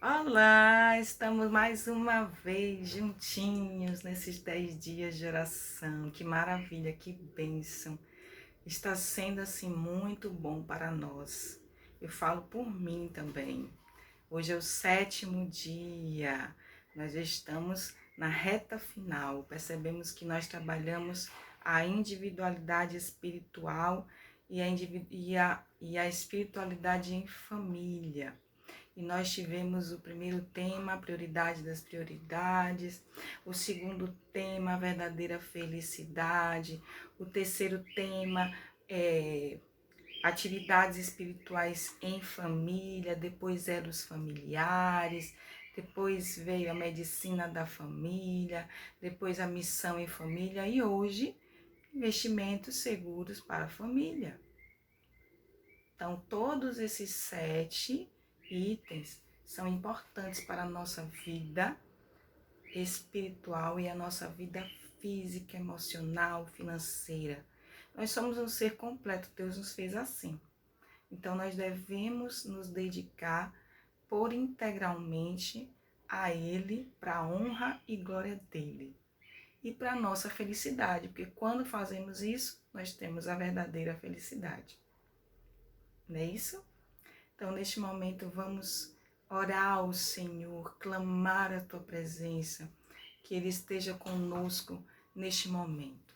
Olá, estamos mais uma vez juntinhos nesses 10 dias de oração. Que maravilha, que bênção. Está sendo assim muito bom para nós. Eu falo por mim também. Hoje é o 7º dia. Nós já estamos na reta final. Percebemos que nós trabalhamos a individualidade espiritual e a espiritualidade em família. E nós tivemos o primeiro tema, a prioridade das prioridades, o segundo tema, a verdadeira felicidade, o terceiro tema, atividades espirituais em família, depois eram os familiares, depois veio a medicina da família, depois a missão em família e hoje, investimentos seguros para a família. Então, todos esses 7 itens são importantes para a nossa vida espiritual e a nossa vida física, emocional, financeira. Nós somos um ser completo, Deus nos fez assim. Então, nós devemos nos dedicar por integralmente a Ele, para a honra e glória dEle. E para a nossa felicidade, porque quando fazemos isso, nós temos a verdadeira felicidade. Não é isso? Então, neste momento, vamos orar ao Senhor, clamar a Tua presença, que Ele esteja conosco neste momento.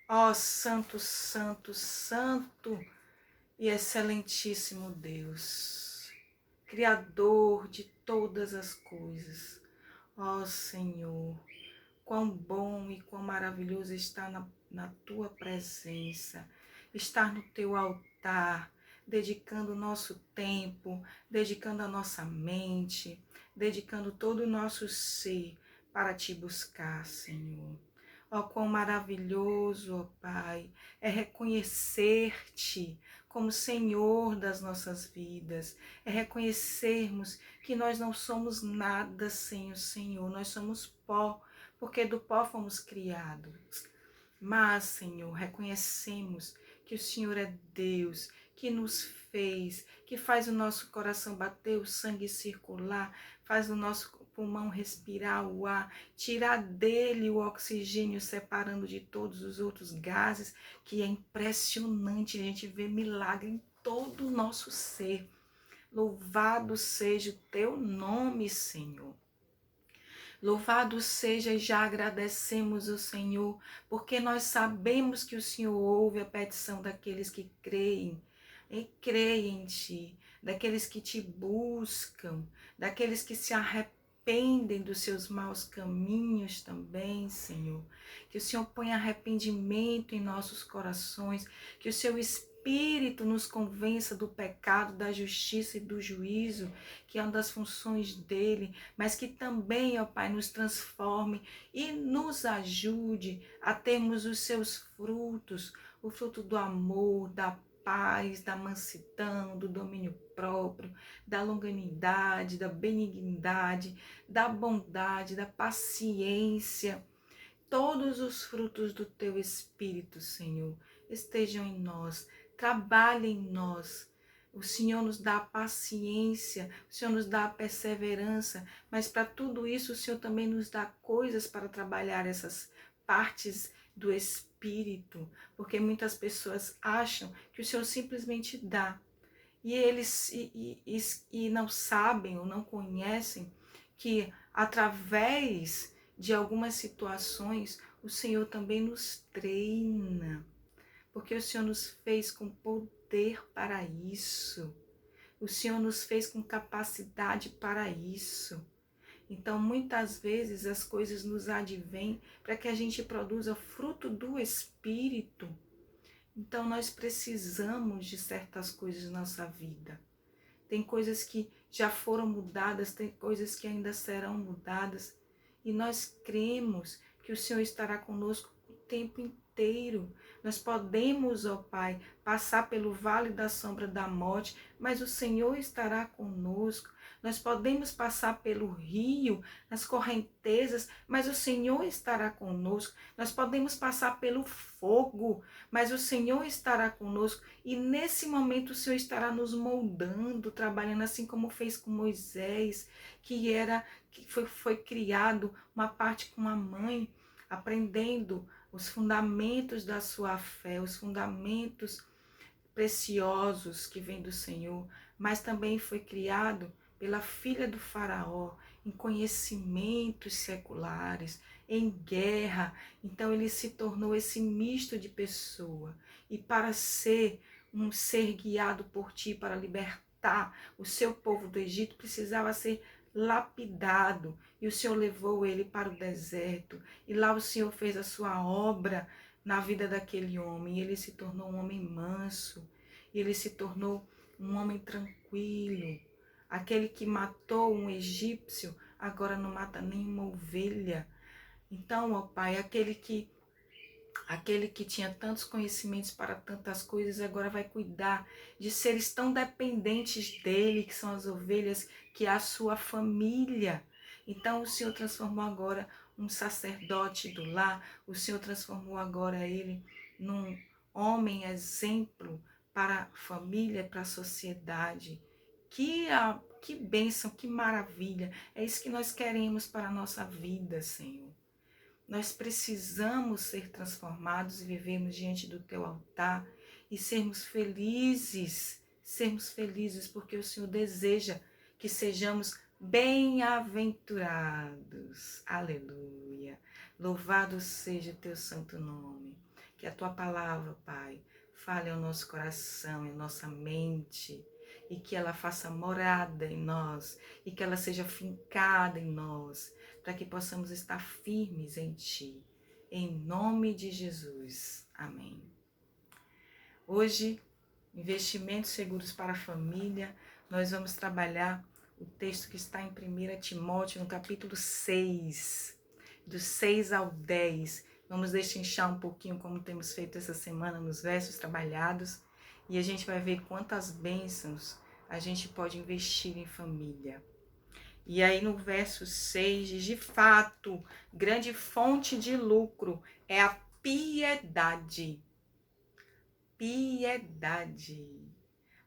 Ó Santo, Santo, Santo e Excelentíssimo Deus, Criador de todas as coisas, ó Senhor, quão bom e quão maravilhoso está na Tua presença, estar no Teu altar, dedicando o nosso tempo, dedicando a nossa mente, dedicando todo o nosso ser para Te buscar, Senhor. Ó, quão maravilhoso, ó Pai, é reconhecer-Te como Senhor das nossas vidas, é reconhecermos que nós não somos nada sem o Senhor, nós somos pó, porque do pó fomos criados. Mas, Senhor, reconhecemos que o Senhor é Deus, que nos fez, que faz o nosso coração bater, o sangue circular, faz o nosso pulmão respirar o ar, tirar dele o oxigênio, separando de todos os outros gases, que é impressionante, a gente vê milagre em todo o nosso ser. Louvado seja o teu nome, Senhor. Louvado seja e já agradecemos o Senhor, porque nós sabemos que o Senhor ouve a petição daqueles que creem e creem em Ti, daqueles que Te buscam, daqueles que se arrependem dos seus maus caminhos também, Senhor. Que o Senhor ponha arrependimento em nossos corações, que o Seu Espírito nos convença do pecado, da justiça e do juízo, que é uma das funções dele, mas que também, ó Pai, nos transforme e nos ajude a termos os seus frutos, o fruto do amor, da paz, da mansidão, do domínio próprio, da longanimidade, da benignidade, da bondade, da paciência. Todos os frutos do teu Espírito, Senhor, estejam em nós, trabalhem em nós. O Senhor nos dá a paciência, o Senhor nos dá a perseverança, mas para tudo isso o Senhor também nos dá coisas para trabalhar essas partes do Espírito, porque muitas pessoas acham que o Senhor simplesmente dá, e eles e não sabem ou não conhecem que através de algumas situações o Senhor também nos treina, porque o Senhor nos fez com poder para isso, o Senhor nos fez com capacidade para isso. Então, muitas vezes as coisas nos advêm para que a gente produza fruto do Espírito. Então, nós precisamos de certas coisas na nossa vida. Tem coisas que já foram mudadas, tem coisas que ainda serão mudadas. E nós cremos que o Senhor estará conosco o tempo inteiro. inteiro. Nós podemos, ó Pai, passar pelo vale da sombra da morte, mas o Senhor estará conosco. Nós podemos passar pelo rio, nas correntezas, mas o Senhor estará conosco. Nós podemos passar pelo fogo, mas o Senhor estará conosco. E nesse momento o Senhor estará nos moldando, trabalhando assim como fez com Moisés, que foi criado uma parte com a mãe, aprendendo os fundamentos da sua fé, os fundamentos preciosos que vêm do Senhor, mas também foi criado pela filha do faraó, em conhecimentos seculares, em guerra. Então ele se tornou esse misto de pessoa. E para ser um ser guiado por ti, para libertar o seu povo do Egito, precisava ser lapidado. E o Senhor levou ele para o deserto. E lá o Senhor fez a sua obra na vida daquele homem. E ele se tornou um homem manso. E ele se tornou um homem tranquilo. Aquele que matou um egípcio, agora não mata nenhuma ovelha. Então, ó Pai, aquele que tinha tantos conhecimentos para tantas coisas, agora vai cuidar de seres tão dependentes dele, que são as ovelhas, que é a sua família. Então, o Senhor transformou agora um sacerdote do lar, o Senhor transformou agora ele num homem exemplo para a família, para a sociedade. Que bênção, que maravilha. É isso que nós queremos para a nossa vida, Senhor. Nós precisamos ser transformados e vivermos diante do teu altar e sermos felizes porque o Senhor deseja que sejamos bem-aventurados. Aleluia. Louvado seja o teu santo nome. Que a tua palavra, Pai, fale ao nosso coração, em nossa mente, e que ela faça morada em nós, e que ela seja fincada em nós, para que possamos estar firmes em Ti. Em nome de Jesus. Amém. Hoje, investimentos seguros para a família, nós vamos trabalhar o texto que está em 1 Timóteo, no capítulo 6, do 6 ao 10. Vamos destrinchar um pouquinho como temos feito essa semana nos versos trabalhados, e a gente vai ver quantas bênçãos a gente pode investir em família. E aí no verso 6 diz: de fato, grande fonte de lucro é a piedade. Piedade.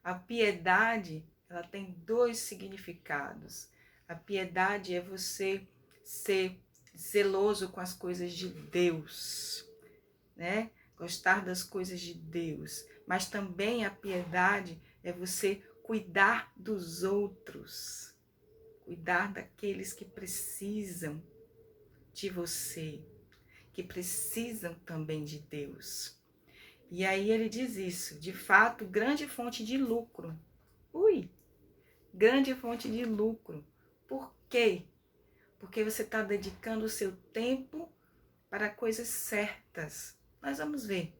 A piedade, ela tem dois significados. A piedade é você ser zeloso com as coisas de Deus, né? Gostar das coisas de Deus. Mas também a piedade é você cuidar dos outros. Cuidar daqueles que precisam de você, que precisam também de Deus. E aí ele diz isso: de fato, grande fonte de lucro. Grande fonte de lucro. Por quê? Porque você está dedicando o seu tempo para coisas certas. Nós vamos ver.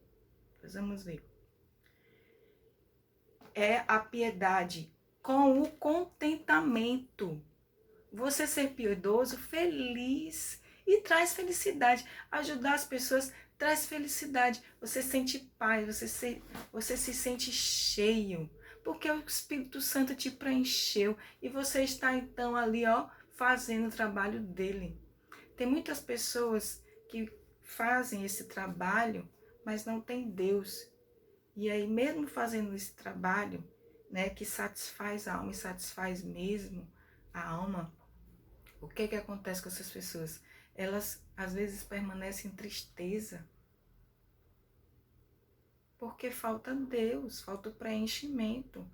É a piedade com o contentamento. Você ser piedoso, feliz, e traz felicidade. Ajudar as pessoas traz felicidade. Você sente paz, você se sente cheio, porque o Espírito Santo te preencheu e você está então ali, ó, fazendo o trabalho dele. Tem muitas pessoas que fazem esse trabalho, mas não tem Deus. E aí, mesmo fazendo esse trabalho, né, que satisfaz a alma e satisfaz mesmo a alma, o que acontece com essas pessoas? Elas, às vezes, permanecem em tristeza. Porque falta Deus, falta o preenchimento.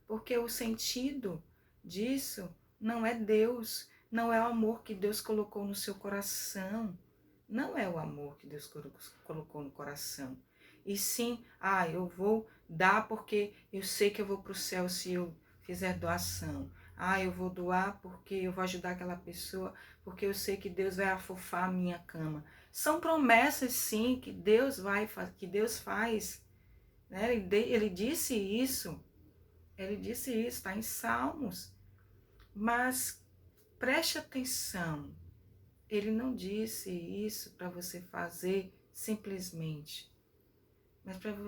Porque o sentido disso não é Deus, não é o amor que Deus colocou no seu coração. Não é o amor que Deus colocou no coração. E sim, eu vou dar porque eu sei que eu vou para o céu se eu fizer doação. Eu vou doar porque eu vou ajudar aquela pessoa, porque eu sei que Deus vai afofar a minha cama. São promessas, sim, que Deus faz. Né? Ele disse isso, está em Salmos. Mas preste atenção, ele não disse isso para você fazer simplesmente.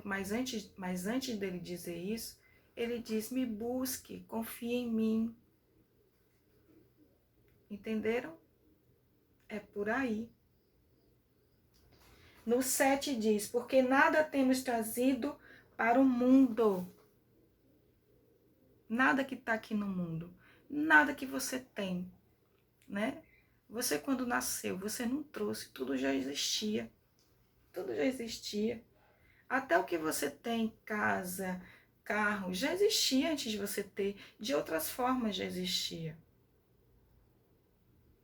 Mas antes dele dizer isso, ele diz, me busque, confie em mim. Entenderam? É por aí. No 7 diz, porque nada temos trazido para o mundo. Nada que está aqui no mundo. Nada que você tem, né? Você quando nasceu, você não trouxe, tudo já existia. Tudo já existia. Até o que você tem, casa, carro, já existia antes de você ter. De outras formas já existia.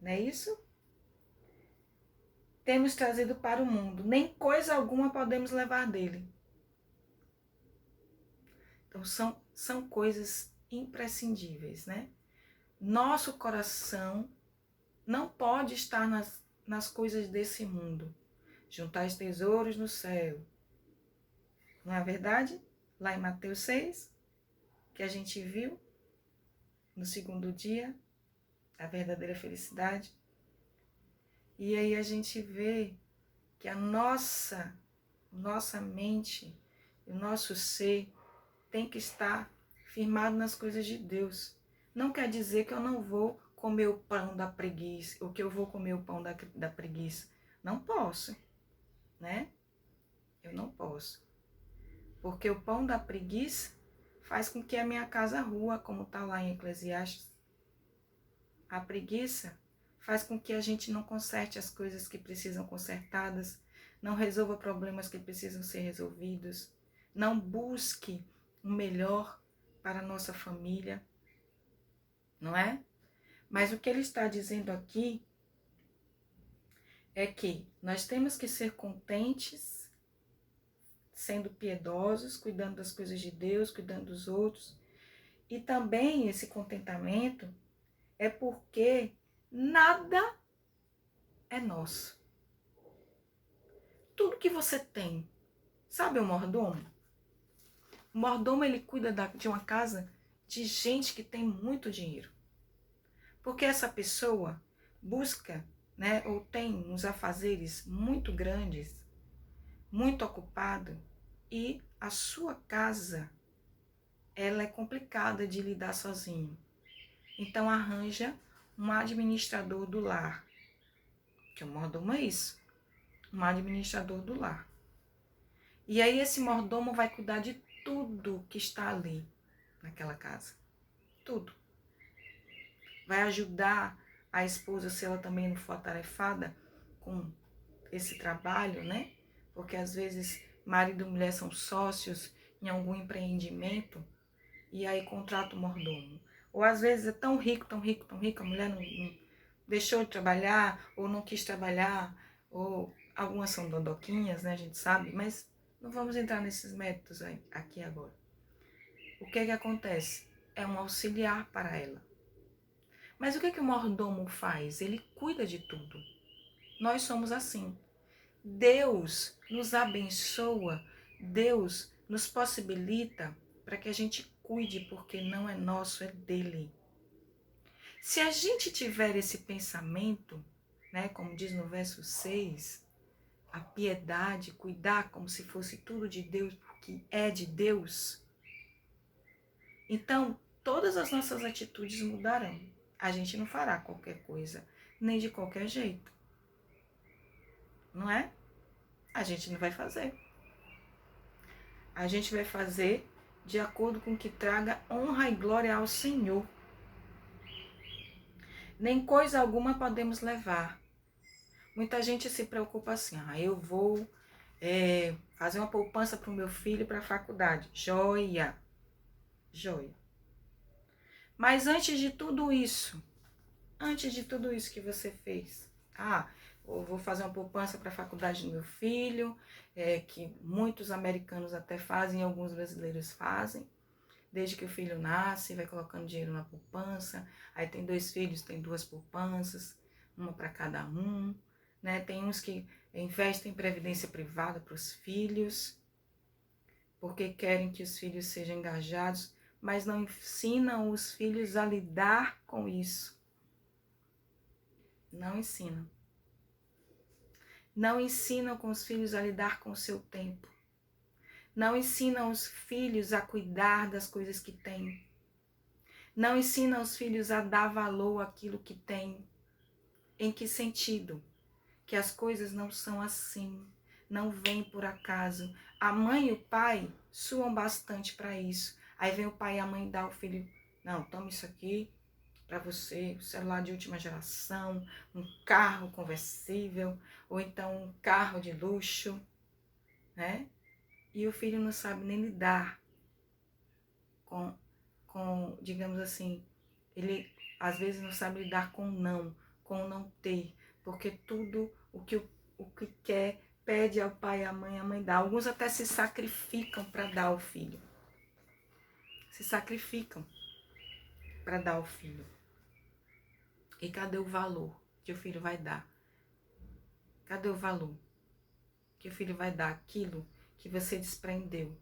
Não é isso? Temos trazido para o mundo. Nem coisa alguma podemos levar dele. Então são coisas imprescindíveis, né? Nosso coração não pode estar nas coisas desse mundo. Juntar os tesouros no céu. Não é verdade? Lá em Mateus 6, que a gente viu no segundo dia, a verdadeira felicidade. E aí a gente vê que a nossa mente, o nosso ser tem que estar firmado nas coisas de Deus. Não quer dizer que eu não vou comer o pão da preguiça, ou que eu vou comer o pão da preguiça. Não posso, né? Eu não posso. Porque o pão da preguiça faz com que a minha casa rua, como está lá em Eclesiastes. A preguiça faz com que a gente não conserte as coisas que precisam consertadas, não resolva problemas que precisam ser resolvidos, não busque o melhor para a nossa família, não é? Mas o que ele está dizendo aqui é que nós temos que ser contentes, sendo piedosos, cuidando das coisas de Deus, cuidando dos outros. E também esse contentamento é porque nada é nosso. Tudo que você tem, sabe o mordomo? O mordomo, ele cuida de uma casa de gente que tem muito dinheiro. Porque essa pessoa busca, né, ou tem uns afazeres muito grandes, muito ocupado, e a sua casa, ela é complicada de lidar sozinho. Então arranja um administrador do lar, que o mordomo é isso, um administrador do lar. E aí esse mordomo vai cuidar de tudo que está ali, naquela casa. Tudo. Vai ajudar a esposa, se ela também não for atarefada com esse trabalho, né? Porque às vezes marido e mulher são sócios em algum empreendimento e aí contrata o mordomo. Ou às vezes é tão rico, a mulher não deixou de trabalhar ou não quis trabalhar, ou algumas são dondoquinhas, né? A gente sabe, mas não vamos entrar nesses métodos aqui agora. O que acontece? É um auxiliar para ela. Mas o que o mordomo faz? Ele cuida de tudo. Nós somos assim. Deus nos abençoa, Deus nos possibilita para que a gente cuide, porque não é nosso, é dele. Se a gente tiver esse pensamento, né, como diz no verso 6, a piedade, cuidar como se fosse tudo de Deus, porque é de Deus, então todas as nossas atitudes mudarão. A gente não fará qualquer coisa, nem de qualquer jeito. Não é? A gente não vai fazer. A gente vai fazer de acordo com o que traga honra e glória ao Senhor. Nem coisa alguma podemos levar. Muita gente se preocupa assim, eu vou fazer uma poupança para o meu filho para a faculdade. Joia, joia. Mas antes de tudo isso que você fez, eu vou fazer uma poupança para a faculdade do meu filho, que muitos americanos até fazem, alguns brasileiros fazem. Desde que o filho nasce, vai colocando dinheiro na poupança. Aí tem 2 filhos, tem 2 poupanças, uma para cada um, né? Tem uns que investem em previdência privada para os filhos, porque querem que os filhos sejam engajados, mas não ensinam os filhos a lidar com isso. Não ensinam. Não ensinam com os filhos a lidar com o seu tempo. Não ensinam os filhos a cuidar das coisas que têm. Não ensinam os filhos a dar valor àquilo que têm. Em que sentido? Que as coisas não são assim, não vêm por acaso. A mãe e o pai suam bastante para isso. Aí vem o pai e a mãe dá ao filho, não, toma isso aqui para você, celular de última geração, um carro conversível, ou então um carro de luxo, né? E o filho não sabe nem lidar com, digamos assim, ele às vezes não sabe lidar com o não ter, porque tudo o que quer pede ao pai e à mãe, a mãe dá. Alguns até se sacrificam para dar ao filho. Se sacrificam para dar ao filho. E cadê o valor que o filho vai dar? Cadê o valor que o filho vai dar? Aquilo que você desprendeu.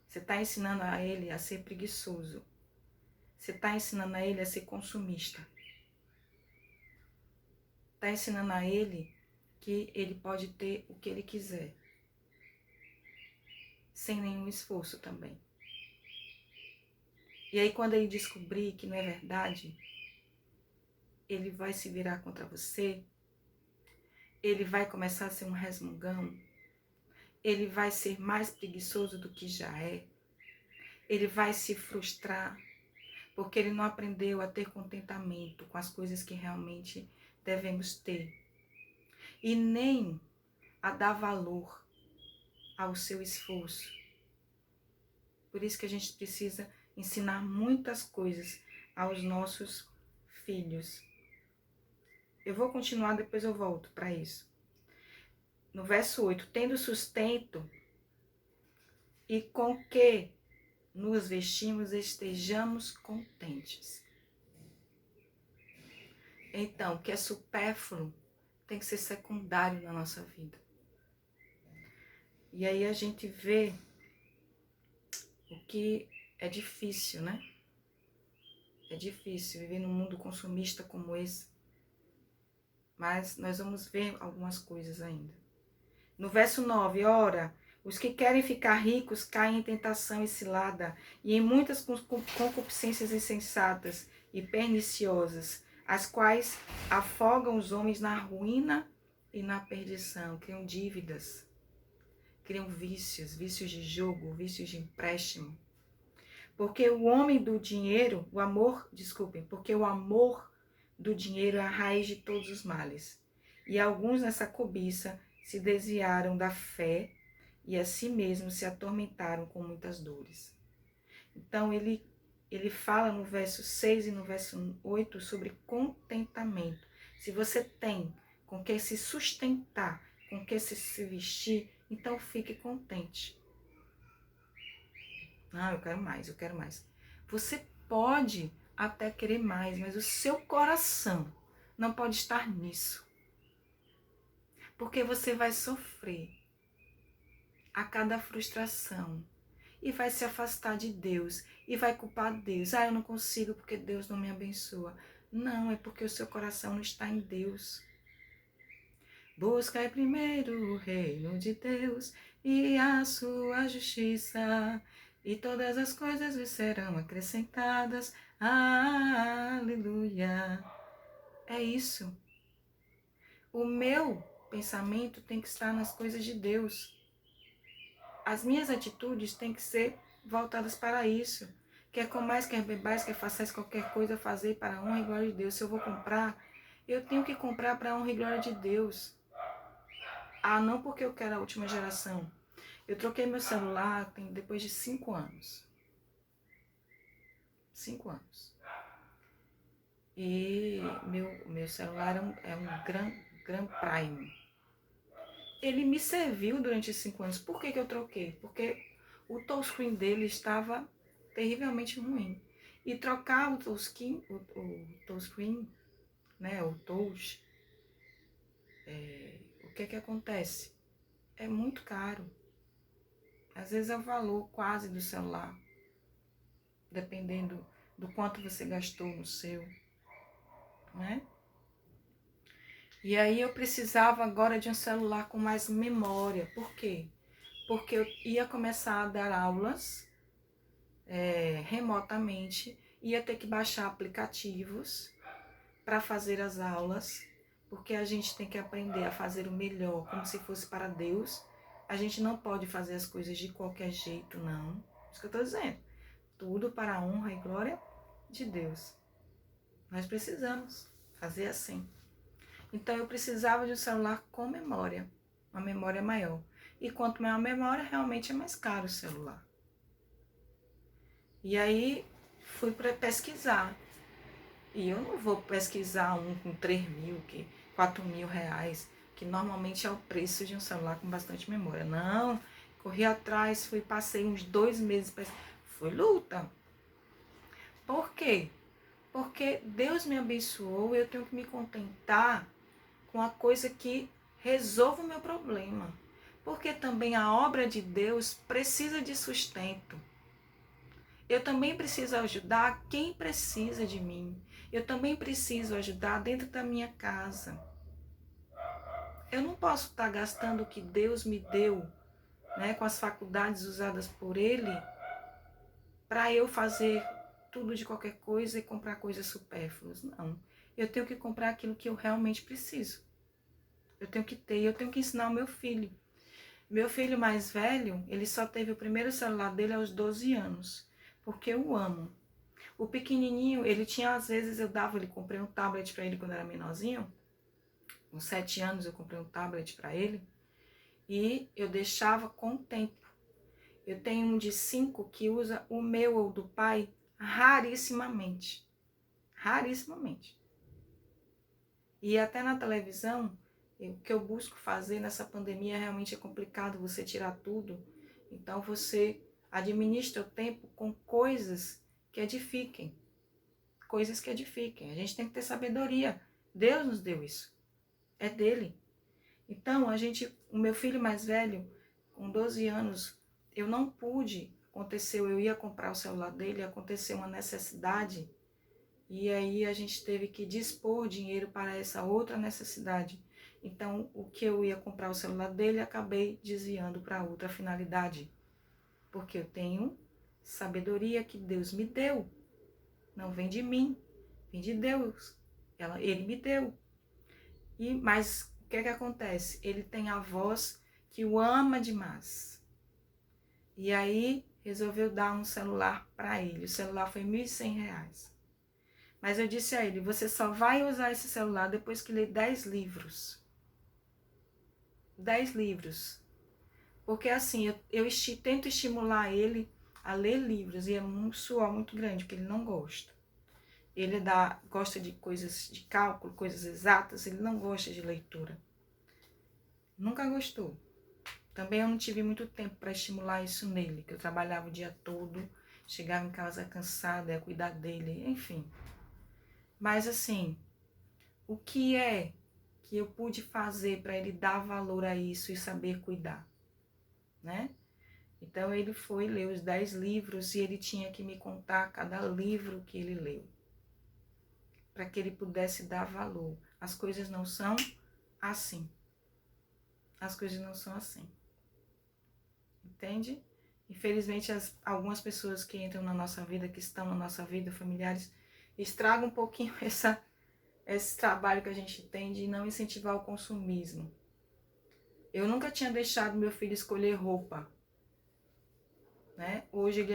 Você está ensinando a ele a ser preguiçoso. Você está ensinando a ele a ser consumista. Está ensinando a ele que ele pode ter o que ele quiser. Sem nenhum esforço também. E aí quando ele descobrir que não é verdade, ele vai se virar contra você, ele vai começar a ser um resmungão, ele vai ser mais preguiçoso do que já é, ele vai se frustrar, porque ele não aprendeu a ter contentamento com as coisas que realmente devemos ter. E nem a dar valor ao seu esforço. Por isso que a gente precisa ensinar muitas coisas aos nossos filhos. Eu vou continuar, depois eu volto para isso. No verso 8, tendo sustento e com que nos vestimos estejamos contentes. Então, o que é supérfluo tem que ser secundário na nossa vida. E aí a gente vê o que é difícil, né? É difícil viver num mundo consumista como esse. Mas nós vamos ver algumas coisas ainda. No verso 9, ora, os que querem ficar ricos caem em tentação e cilada, e em muitas concupiscências insensatas e perniciosas, as quais afogam os homens na ruína e na perdição, criam dívidas, criam vícios, vícios de jogo, vícios de empréstimo. Porque o homem do dinheiro, porque o amor do dinheiro é a raiz de todos os males. E alguns nessa cobiça se desviaram da fé e a si mesmos se atormentaram com muitas dores. Então ele fala no verso 6 e no verso 8 sobre contentamento. Se você tem com que se sustentar, com que se vestir, então fique contente. Ah, eu quero mais, eu quero mais. Você pode até querer mais, mas o seu coração não pode estar nisso. Porque você vai sofrer a cada frustração e vai se afastar de Deus e vai culpar Deus. Ah, eu não consigo porque Deus não me abençoa. Não, é porque o seu coração não está em Deus. Buscai primeiro o reino de Deus e a sua justiça, e todas as coisas lhe serão acrescentadas. Aleluia. É isso. O meu pensamento tem que estar nas coisas de Deus. As minhas atitudes têm que ser voltadas para isso. Quer comais, quer bebais, quer façais qualquer coisa, fazer para a honra e glória de Deus. Se eu vou comprar, eu tenho que comprar para a honra e glória de Deus. Ah, não porque eu quero a última geração. Eu troquei meu celular depois de 5 anos. 5 anos. E meu celular é um Grand Prime. Ele me serviu durante 5 anos. Por que eu troquei? Porque o touchscreen dele estava terrivelmente ruim. E trocar o touchscreen, né, o touch, o que acontece? É muito caro. Às vezes é o valor quase do celular, dependendo do quanto você gastou no seu, né? E aí eu precisava agora de um celular com mais memória. Por quê? Porque eu ia começar a dar aulas remotamente, ia ter que baixar aplicativos para fazer as aulas, porque a gente tem que aprender a fazer o melhor, como se fosse para Deus. A gente não pode fazer as coisas de qualquer jeito, não. Isso que eu estou dizendo. Tudo para a honra e glória de Deus. Nós precisamos fazer assim. Então eu precisava de um celular com memória, uma memória maior. E quanto maior a memória, realmente é mais caro o celular. E aí fui para pesquisar. E eu não vou pesquisar um com 3 mil, 4 mil reais, que normalmente é o preço de um celular com bastante memória. Não, corri atrás, passei uns 2 meses, foi luta. Por quê? Porque Deus me abençoou e eu tenho que me contentar com a coisa que resolve o meu problema. Porque também a obra de Deus precisa de sustento. Eu também preciso ajudar quem precisa de mim. Eu também preciso ajudar dentro da minha casa. Eu não posso estar gastando o que Deus me deu, né, com as faculdades usadas por Ele, para eu fazer tudo de qualquer coisa e comprar coisas supérfluas. Não. Eu tenho que comprar aquilo que eu realmente preciso. Eu tenho que ter, eu tenho que ensinar o meu filho. Meu filho mais velho, ele só teve o primeiro celular dele aos 12 anos, porque eu o amo. O pequenininho, ele tinha, às vezes, ele comprei um tablet para ele quando era menorzinho, com 7 anos eu comprei um tablet para ele, e eu deixava com o tempo. Eu tenho um de 5 que usa o meu ou do pai rarissimamente. Rarissimamente. E até na televisão, o que eu busco fazer nessa pandemia realmente é complicado você tirar tudo. Então você administra o tempo com coisas que edifiquem. Coisas que edifiquem. A gente tem que ter sabedoria. Deus nos deu isso. É dele. Então, o meu filho mais velho, com 12 anos, eu não pude, eu ia comprar o celular dele, aconteceu uma necessidade, e aí a gente teve que dispor dinheiro para essa outra necessidade. Então, o que eu ia comprar o celular dele, acabei desviando para outra finalidade. Porque eu tenho sabedoria que Deus me deu. Não vem de mim, vem de Deus. Ele me deu. Mas o que acontece? Ele tem a voz que o ama demais. E aí resolveu dar um celular para ele. O celular foi R$ 1.100. Mas eu disse a ele, você só vai usar esse celular depois que ler 10 livros. 10 livros. Porque assim, eu tento estimular ele a ler livros. E é um suor muito grande, porque ele não gosta. Ele gosta de coisas de cálculo, coisas exatas, ele não gosta de leitura. Nunca gostou. Também eu não tive muito tempo para estimular isso nele, que eu trabalhava o dia todo, chegava em casa cansada, ia cuidar dele, enfim. Mas assim, o que é que eu pude fazer para ele dar valor a isso e saber cuidar, né? Então ele foi ler os 10 livros e ele tinha que me contar cada livro que ele leu, para que ele pudesse dar valor. As coisas não são assim. As coisas não são assim. Entende? Infelizmente, algumas pessoas que entram na nossa vida, que estão na nossa vida, familiares, estragam um pouquinho esse trabalho que a gente tem de não incentivar o consumismo. Eu nunca tinha deixado meu filho escolher roupa, né? Hoje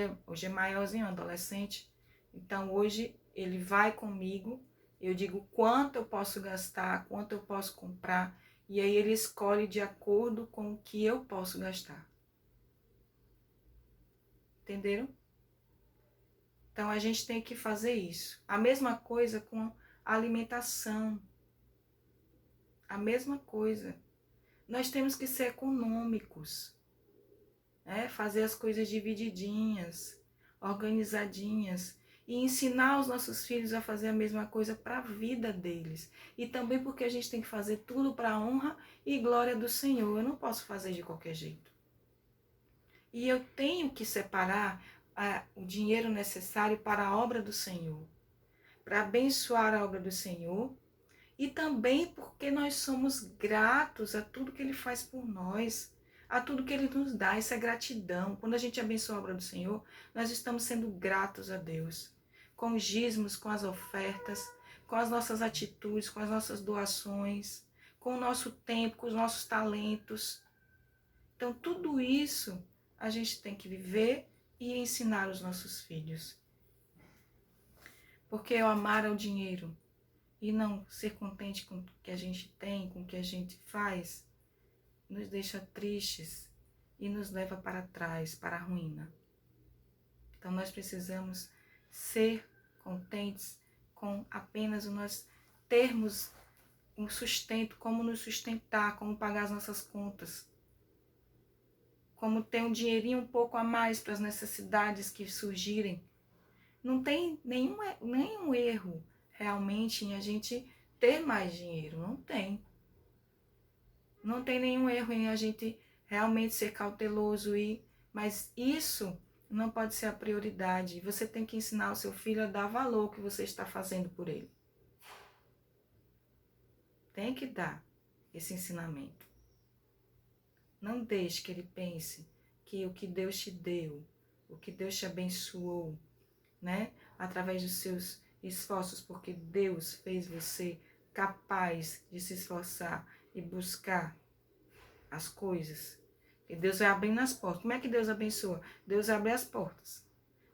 é maiorzinho, adolescente, então hoje ele vai comigo, eu digo quanto eu posso gastar, quanto eu posso comprar, e aí ele escolhe de acordo com o que eu posso gastar. Entenderam? Então a gente tem que fazer isso. A mesma coisa com a alimentação. A mesma coisa. Nós temos que ser econômicos, né? Fazer as coisas divididinhas, organizadinhas e ensinar os nossos filhos a fazer a mesma coisa para a vida deles. E também porque a gente tem que fazer tudo para a honra e glória do Senhor. Eu não posso fazer de qualquer jeito. E eu tenho que separar o dinheiro necessário para a obra do Senhor, para abençoar a obra do Senhor e também porque nós somos gratos a tudo que Ele faz por nós, a tudo que Ele nos dá. Isso é gratidão. Quando a gente abençoa a obra do Senhor, nós estamos sendo gratos a Deus, com os dízimos, com as ofertas, com as nossas atitudes, com as nossas doações, com o nosso tempo, com os nossos talentos. Então, tudo isso a gente tem que viver e ensinar os nossos filhos. Porque o amar ao dinheiro e não ser contente com o que a gente tem, com o que a gente faz, nos deixa tristes e nos leva para trás, para a ruína. Então nós precisamos ser contentes com apenas nós termos um sustento, como nos sustentar, como pagar as nossas contas, como ter um dinheirinho um pouco a mais para as necessidades que surgirem. Não tem nenhum erro realmente em a gente ter mais dinheiro, não tem. Não tem nenhum erro em a gente realmente ser cauteloso, mas isso não pode ser a prioridade. Você tem que ensinar o seu filho a dar valor ao que você está fazendo por ele. Tem que dar esse ensinamento. Não deixe que ele pense que o que Deus te deu, o que Deus te abençoou, né? Através dos seus esforços, porque Deus fez você capaz de se esforçar e buscar as coisas. E Deus vai abrindo as portas. Como é que Deus abençoa? Deus abre as portas.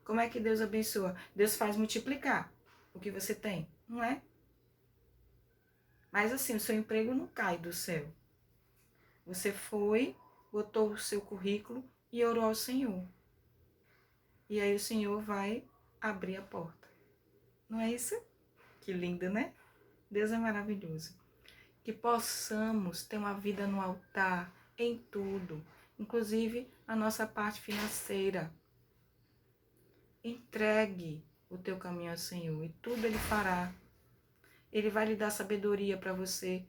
Como é que Deus abençoa? Deus faz multiplicar o que você tem, não é? Mas assim, o seu emprego não cai do céu. Você foi, botou o seu currículo e orou ao Senhor. E aí o Senhor vai abrir a porta. Não é isso? Que lindo, né? Deus é maravilhoso. Que possamos ter uma vida no altar em tudo, inclusive a nossa parte financeira. Entregue o teu caminho ao Senhor e tudo Ele fará. Ele vai lhe dar sabedoria para você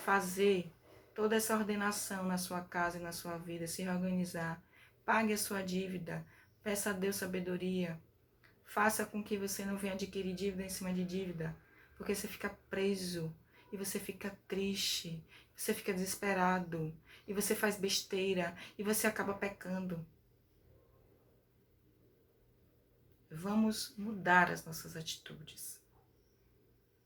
fazer toda essa ordenação na sua casa e na sua vida, se reorganizar. Pague a sua dívida, peça a Deus sabedoria. Faça com que você não venha adquirir dívida em cima de dívida, porque você fica preso e você fica triste, você fica desesperado e você faz besteira e você acaba pecando. Vamos mudar as nossas atitudes.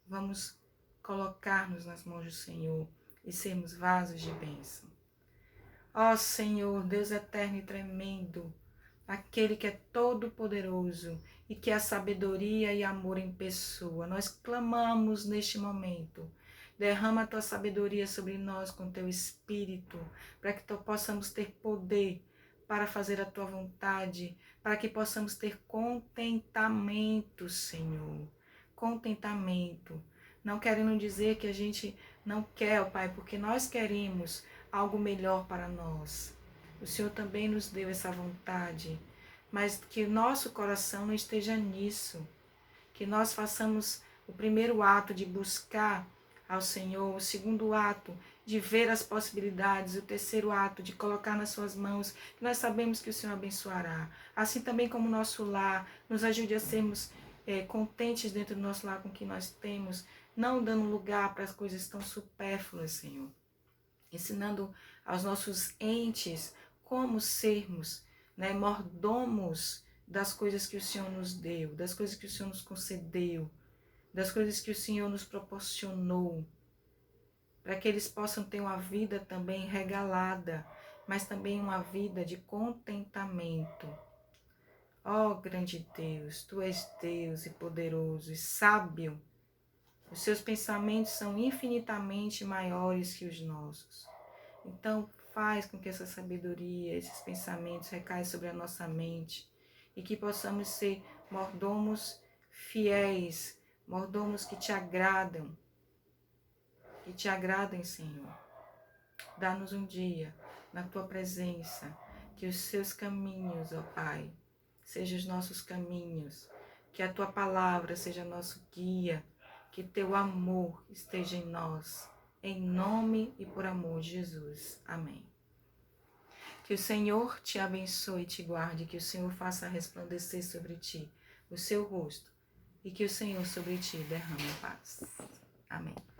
Vamos colocar-nos nas mãos do Senhor e sermos vasos de bênção. Ó Senhor, Deus eterno e tremendo, aquele que é todo poderoso e que é a sabedoria e amor em pessoa, nós clamamos neste momento. Derrama a tua sabedoria sobre nós com teu Espírito, para que possamos ter poder para fazer a tua vontade, para que possamos ter contentamento, Senhor. Contentamento. Não querendo dizer que a gente não quer, ó Pai, porque nós queremos algo melhor para nós. O Senhor também nos deu essa vontade, mas que o nosso coração não esteja nisso. Que nós façamos o primeiro ato de buscar ao Senhor, o segundo ato de ver as possibilidades, o terceiro ato de colocar nas suas mãos, que nós sabemos que o Senhor abençoará. Assim também como o nosso lar, nos ajude a sermos contentes dentro do nosso lar com o que nós temos, não dando lugar para as coisas tão supérfluas, Senhor. Ensinando aos nossos entes como sermos, né, mordomos das coisas que o Senhor nos deu, das coisas que o Senhor nos concedeu, das coisas que o Senhor nos proporcionou, para que eles possam ter uma vida também regalada, mas também uma vida de contentamento. Ó grande Deus, Tu és Deus e poderoso e sábio. Os seus pensamentos são infinitamente maiores que os nossos. Então, faz com que essa sabedoria, esses pensamentos recaiam sobre a nossa mente e que possamos ser mordomos fiéis, mordomos que te agradam, Senhor. Dá-nos um dia na Tua presença, que os Seus caminhos, ó Pai, sejam os nossos caminhos, que a Tua palavra seja nosso guia, que Teu amor esteja em nós, em nome e por amor de Jesus. Amém. Que o Senhor te abençoe e te guarde, que o Senhor faça resplandecer sobre ti o seu rosto e que o Senhor sobre ti derrame paz. Amém.